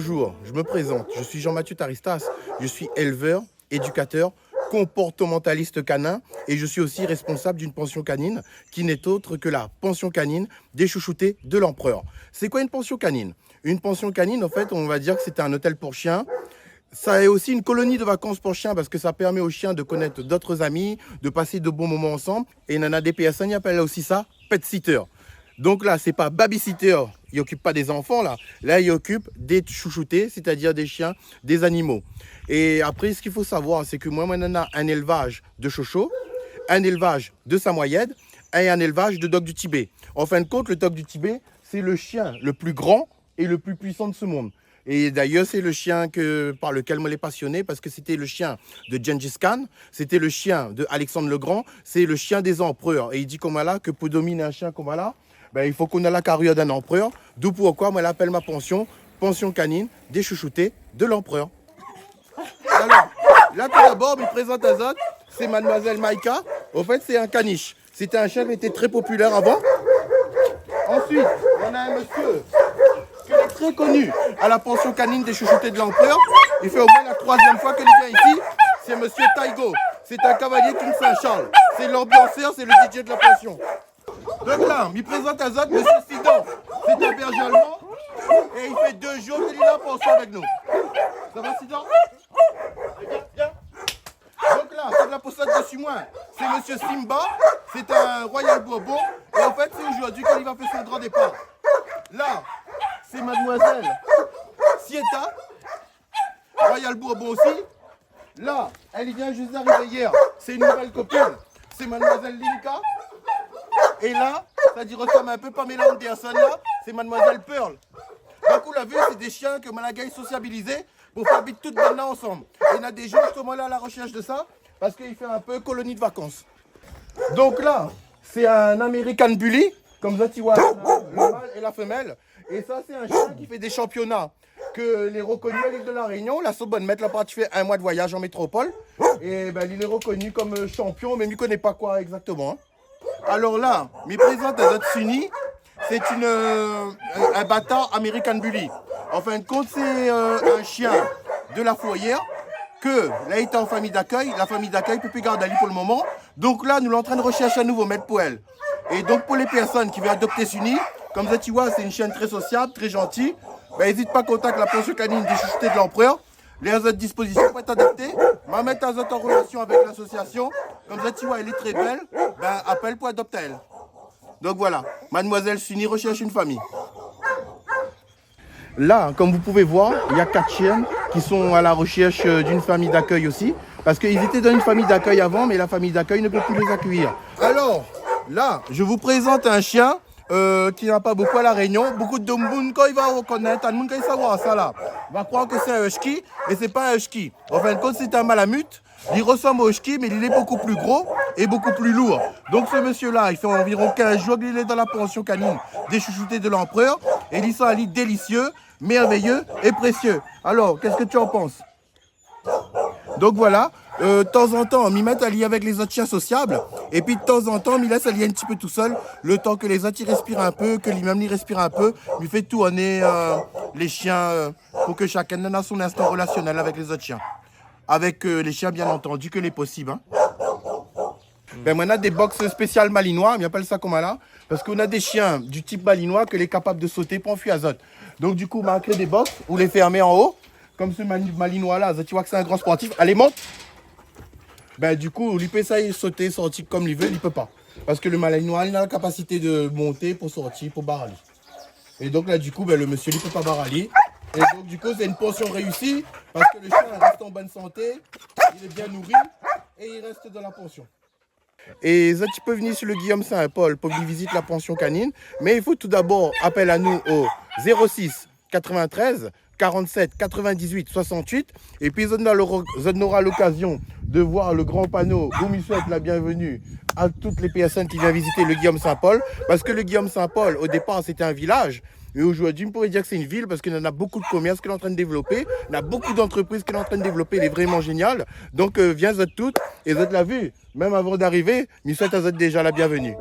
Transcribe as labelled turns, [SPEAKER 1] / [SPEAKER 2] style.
[SPEAKER 1] Bonjour, je me présente, je suis Jean-Mathieu Taristas, je suis éleveur, éducateur, comportementaliste canin et je suis aussi responsable d'une pension canine qui n'est autre que la pension canine des chouchoutés de l'empereur. C'est quoi une pension canine? Une pension canine, en fait, on va dire que c'est un hôtel pour chiens. Ça est aussi une colonie de vacances pour chiens parce que ça permet aux chiens de connaître d'autres amis, de passer de bons moments ensemble. Et il y en a des personnes qui appellent aussi ça pet sitter. Donc là, c'est pas babysitter, il n'occupe pas des enfants là. Là, il occupe des chouchoutés, c'est-à-dire des chiens, des animaux. Et après, ce qu'il faut savoir, c'est que moi, on a un élevage de chocho, un élevage de samoyède et un élevage de dog du Tibet. En fin de compte, le dog du Tibet, c'est le chien le plus grand et le plus puissant de ce monde. Et d'ailleurs, c'est le chien par lequel moi l'ai passionné parce que c'était le chien de Gengis Khan, c'était le chien de Alexandre le Grand, c'est le chien des empereurs. Et il dit comme là que pour dominer un chien comme là, ben, il faut qu'on ait la carrure d'un empereur. D'où pourquoi moi l'appelle ma pension, pension canine des chouchoutés de l'empereur. Alors, là tout d'abord, je me présente à Zot, c'est mademoiselle Maïka. Au fait, c'est un caniche. C'était un chien qui était très populaire avant. Ensuite, on a un monsieur qui est très connu à la pension canine des chouchoutés de l'empereur. Il fait au moins la 3e fois qu'il vient ici. C'est monsieur Taigo. C'est un cavalier King Saint-Charles. C'est l'ambianceur, c'est le DJ de la pension. Donc là, je me présente à Zot, monsieur Sidon. C'est un berger allemand. Et il fait 2 jours qu'il est là en pension avec nous. Ça va, Sidon? Viens. Donc là, c'est de la postade dessus moi. C'est monsieur Simba. C'est un Royal Bourbon. Et en fait, c'est aujourd'hui qu'il va faire son grand départ. Là, c'est mademoiselle Sieta. Royal Bourbon aussi. Là, elle vient juste d'arriver hier. C'est une nouvelle copine. C'est mademoiselle Linka. Et là, ça dit ressemble un peu Pamela Anderson là. C'est mademoiselle Pearl. Donc vous l'avez vu, c'est des chiens que Malaga est sociabilisé pour faire vite toutes bonnes ensemble. Et il y a des gens justement là à la recherche de ça parce qu'il fait un peu colonie de vacances. Donc là, c'est un American Bully, comme ça tu vois, le mâle et la femelle. Et ça, c'est un chien qui fait des championnats que les reconnus à l'île de la Réunion. La Sobonne mettre là-bas, tu fais un mois de voyage en métropole. Et ben, il est reconnu comme champion, mais il ne connaît pas quoi exactement. Alors là, je me présente à Zotsuni. C'est un bâtard American Bully. En fin de compte, c'est un chien de la fourrière que là, il est en famille d'accueil. La famille d'accueil ne peut plus garder Ali pour le moment. Donc là, nous sommes en train de rechercher un nouveau maître pour elle. Et donc, pour les personnes qui veulent adopter Suni, comme ça, tu vois, c'est une chienne très sociable, très gentille. Ben, n'hésite pas à contacter la pension canine des chouchoutés de l'empereur. Les autres dispositions pour être adaptées. Ma mettre en relation avec l'association. Comme ça, tu vois, elle est très belle. Ben, appelle pour adopter elle. Donc voilà, mademoiselle Suni recherche une famille. Là, comme vous pouvez voir, il y a 4 chiennes qui sont à la recherche d'une famille d'accueil aussi. Parce qu'ils étaient dans une famille d'accueil avant, mais la famille d'accueil ne peut plus les accueillir. Alors, là, je vous présente un chien qui n'a pas beaucoup à la Réunion. Beaucoup de monde, quand il va reconnaître, tout le monde qui va savoir ça là, va croire que c'est un husky, mais c'est pas un husky. En fin de compte, c'est un malamute. Il ressemble au husky, mais il est beaucoup plus gros et beaucoup plus lourd. Donc ce monsieur-là, il fait environ 15 jours qu'il est dans la pension canine des chouchoutés de l'empereur. Et il sent un lit délicieux, merveilleux et précieux. Alors, qu'est-ce que tu en penses? Donc voilà, de temps en temps, on m'y met à lier avec les autres chiens sociables. Et puis de temps en temps, on m'y laisse allier un petit peu tout seul. Le temps que les autres y respirent un peu, que lui-même y respire un peu. Il fait tourner les chiens pour que chacun ait son instant relationnel avec les autres chiens. Avec les chiens, bien entendu, que les possibles. Hein. Ben, on a des box spéciales malinois, on appelle ça comme là. Parce qu'on a des chiens du type malinois que les capables de sauter pour enfuir azote. Donc du coup, on a créé des box où les fermer en haut. Comme ce malinois là, tu vois que c'est un grand sportif. Allez, monte. Ben du coup, il peut ça sauter, sortir comme il veut, il peut pas. Parce que le malinois, il a la capacité de monter pour sortir, pour barrer. Et donc là, du coup, ben, le monsieur, il peut pas barrer. Et donc du coup, c'est une pension réussie parce que le chien reste en bonne santé, il est bien nourri et il reste dans la pension. Et ça, tu peux venir sur le Guillaume Saint-Paul pour visiter la pension canine. Mais il faut tout d'abord appeler à nous au 06 93 47 98 68. Et puis, on aura l'occasion de voir le grand panneau où nous souhaite la bienvenue à toutes les personnes qui viennent visiter le Guillaume Saint-Paul. Parce que le Guillaume Saint-Paul, au départ, c'était un village. Mais aujourd'hui, on pourrait dire que c'est une ville parce qu'il y en a beaucoup de commerces qu'elle est en train de développer. Il y a beaucoup d'entreprises qu'elle est en train de développer. Elle est vraiment géniale. Donc, viens toutes et vous êtes la vue. Même avant d'arriver, nous souhaitons déjà la bienvenue.